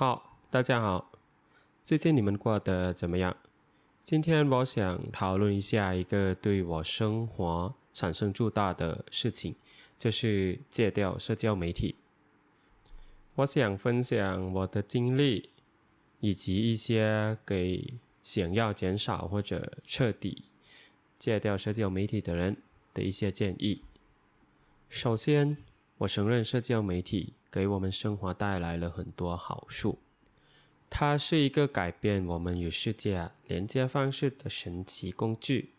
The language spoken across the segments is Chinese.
好，大家好，最近你们过得怎么样？今天我想讨论一下一个对我生活产生重大的事情，就是戒掉社交媒体。我想分享我的经历，以及一些给想要减少或者彻底戒掉社交媒体的人的一些建议。首先，我承认社交媒体给我们生活带来了很多好处。它是一个改变我们与世界连接方式的神奇工具。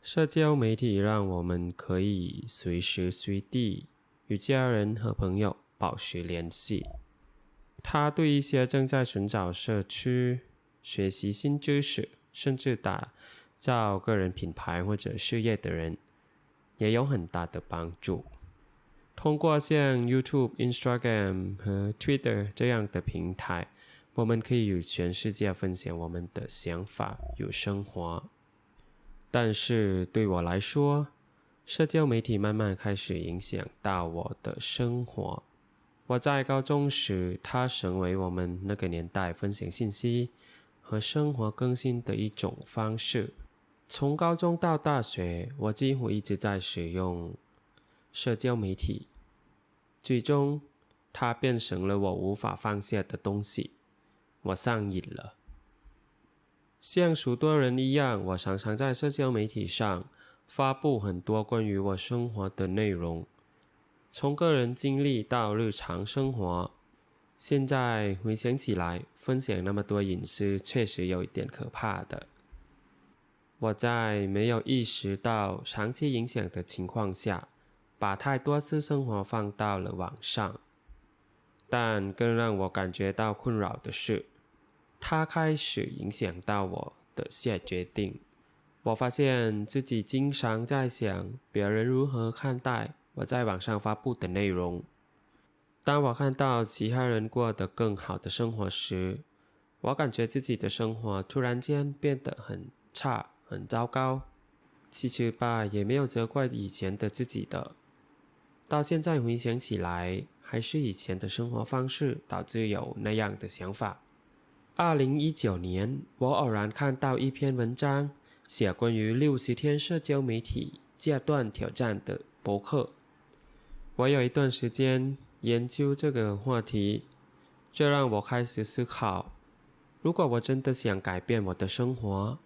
社交媒体让我们可以随时随地与家人和朋友保持联系。它对一些正在寻找社区、学习新知识，甚至打造个人品牌或者事业的人，也有很大的帮助。通过像 YouTube、Instagram 和 Twitter 这样的平台，我们可以与全世界分享我们的想法与生活。但是对我来说，社交媒体慢慢开始影响到我的生活。我在高中时，它成为我们那个年代分享信息和生活更新的一种方式。从高中到大学，我几乎一直在使用社交媒体，最终它变成了我无法放下的东西，我上瘾了。像许多人一样，我常常在社交媒体上发布很多关于我生活的内容，从个人经历到日常生活。现在回想起来，分享那么多隐私确实有一点可怕的。我在没有意识到长期影响的情况下，把太多私生活放到了网上。但更让我感觉到困扰的是，它开始影响到我的下决定。我发现自己经常在想别人如何看待我在网上发布的内容。当我看到其他人过得更好的生活时，我感觉自己的生活突然间变得很差，很糟糕。其实吧，也没有责怪以前的自己的。到现在回想起来，还是以前的生活方式导致有那样的想法。2019年，我偶然看到一篇文章，写关于60天社交媒体戒断挑战的博客。我有一段时间研究这个话题，这让我开始思考，如果我真的想改变我的生活，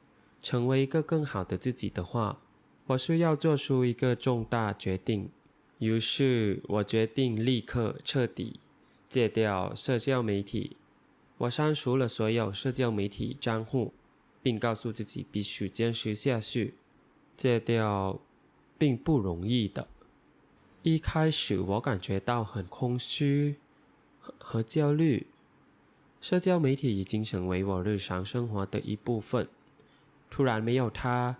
成为一个更好的自己的话，我需要做出一个重大决定。于是我决定立刻彻底戒掉社交媒体。我删除了所有社交媒体账户，并告诉自己必须坚持下去。戒掉并不容易的。一开始我感觉到很空虚和焦虑。社交媒体已经成为我日常生活的一部分，突然没有它，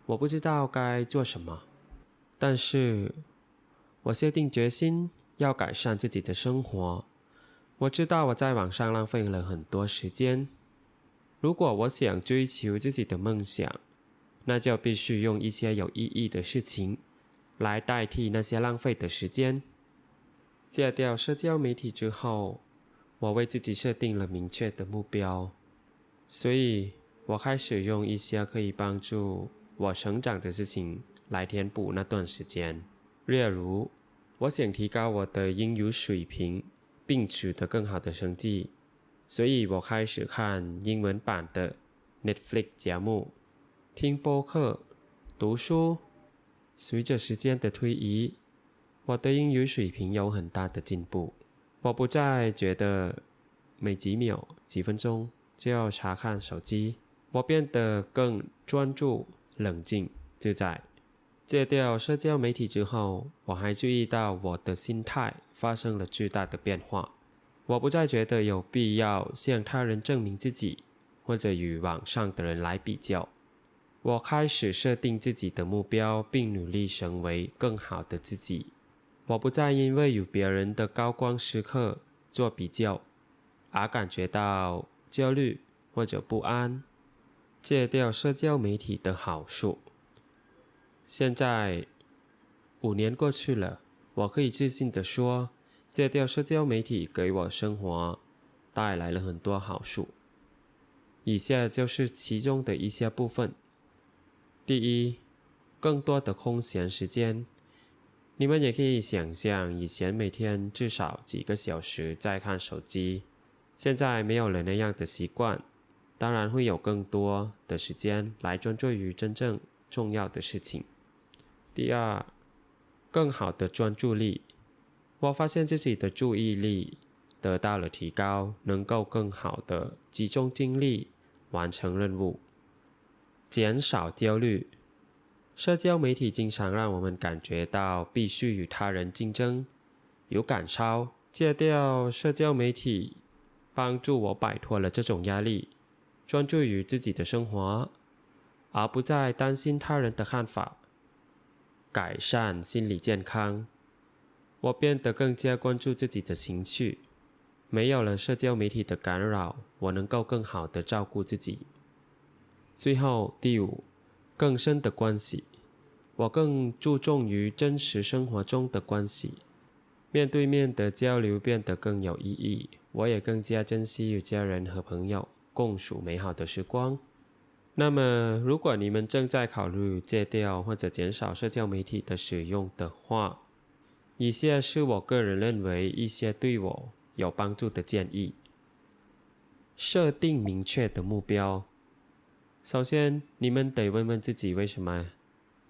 我不知道该做什么。但是我下定决心要改善自己的生活。我知道我在网上浪费了很多时间。如果我想追求自己的梦想，那就必须用一些有意义的事情来代替那些浪费的时间。戒掉社交媒体之后，我为自己设定了明确的目标，所以我开始用一些可以帮助我成长的事情来填补那段时间。例如，我想提高我的英语水平，并取得更好的成绩，所以我开始看英文版的 Netflix 节目，听播客，读书。随着时间的推移，我的英语水平有很大的进步。我不再觉得每几秒、几分钟就要查看手机，我变得更专注、冷静、自在。戒掉社交媒体之后，我还注意到我的心态发生了巨大的变化。我不再觉得有必要向他人证明自己，或者与网上的人来比较。我开始设定自己的目标，并努力成为更好的自己。我不再因为与别人的高光时刻做比较，而感觉到焦虑或者不安。戒掉社交媒体的好处。现在5年过去了，我可以自信地说，戒掉社交媒体给我生活带来了很多好处。以下就是其中的一些部分。第一，更多的空闲时间。你们也可以想象，以前每天至少几个小时在看手机，现在没有了那样的习惯，当然会有更多的时间来专注于真正重要的事情。第二，更好的专注力。我发现自己的注意力得到了提高，能够更好的集中精力完成任务。减少焦虑。社交媒体经常让我们感觉到必须与他人竞争，有赶超。戒掉社交媒体帮助我摆脱了这种压力，专注于自己的生活，而不再担心他人的看法。改善心理健康。我变得更加关注自己的情绪，没有了社交媒体的干扰，我能够更好地照顾自己。最后，第五，更深的关系。我更注重于真实生活中的关系，面对面的交流变得更有意义，我也更加珍惜与家人和朋友共处美好的时光。那么，如果你们正在考虑戒掉或者减少社交媒体的使用的话，以下是我个人认为一些对我有帮助的建议。设定明确的目标。首先，你们得问问自己为什么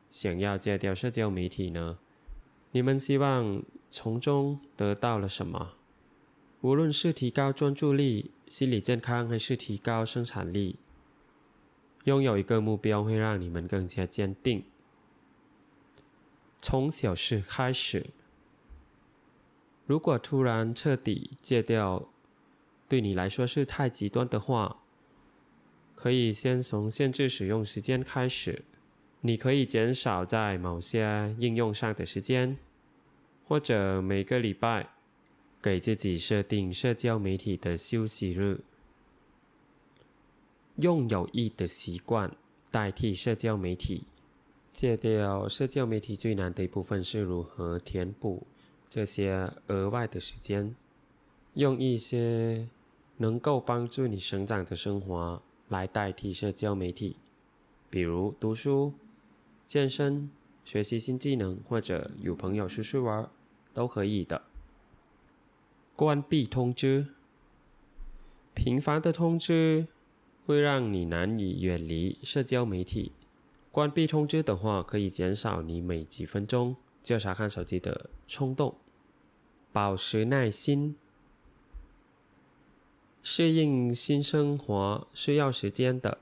想要戒掉社交媒体呢？你们希望从中得到了什么？无论是提高专注力、心理健康，还是提高生产力，拥有一个目标会让你们更加坚定。从小事开始。如果突然彻底戒掉对你来说是太极端的话，可以先从限制使用时间开始。你可以减少在某些应用上的时间，或者每个礼拜给自己设定社交媒体的休息日。用有益的习惯代替社交媒体。戒掉社交媒体最难的一部分是如何填补这些额外的时间，用一些能够帮助你成长的生活来代替社交媒体，比如读书、健身、学习新技能，或者与朋友出去玩，都可以的。关闭通知。频繁的通知会让你难以远离社交媒体。关闭通知的话，可以减少你每几分钟就查看手机的冲动。保持耐心。适应新生活需要时间的，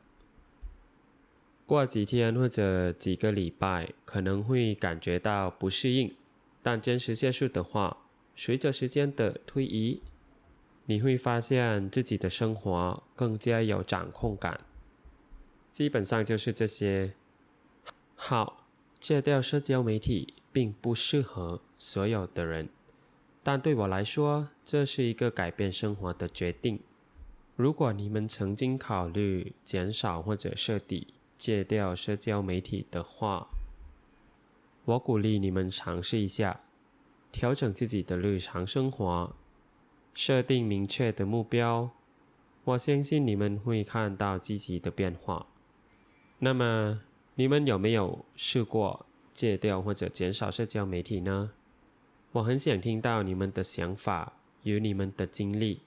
过几天或者几个礼拜可能会感觉到不适应，但坚持下去的话，随着时间的推移，你会发现自己的生活更加有掌控感。基本上就是这些。好，戒掉社交媒体并不适合所有的人，但对我来说，这是一个改变生活的决定。如果你们曾经考虑减少或者彻底戒掉社交媒体的话，我鼓励你们尝试一下，调整自己的日常生活，设定明确的目标，我相信你们会看到积极的变化。那么，你们有没有试过戒掉或者减少社交媒体呢？我很想听到你们的想法与你们的经历。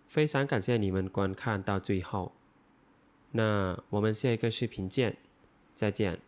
非常感谢你们观看到最后，那我们下一个视频见，再见。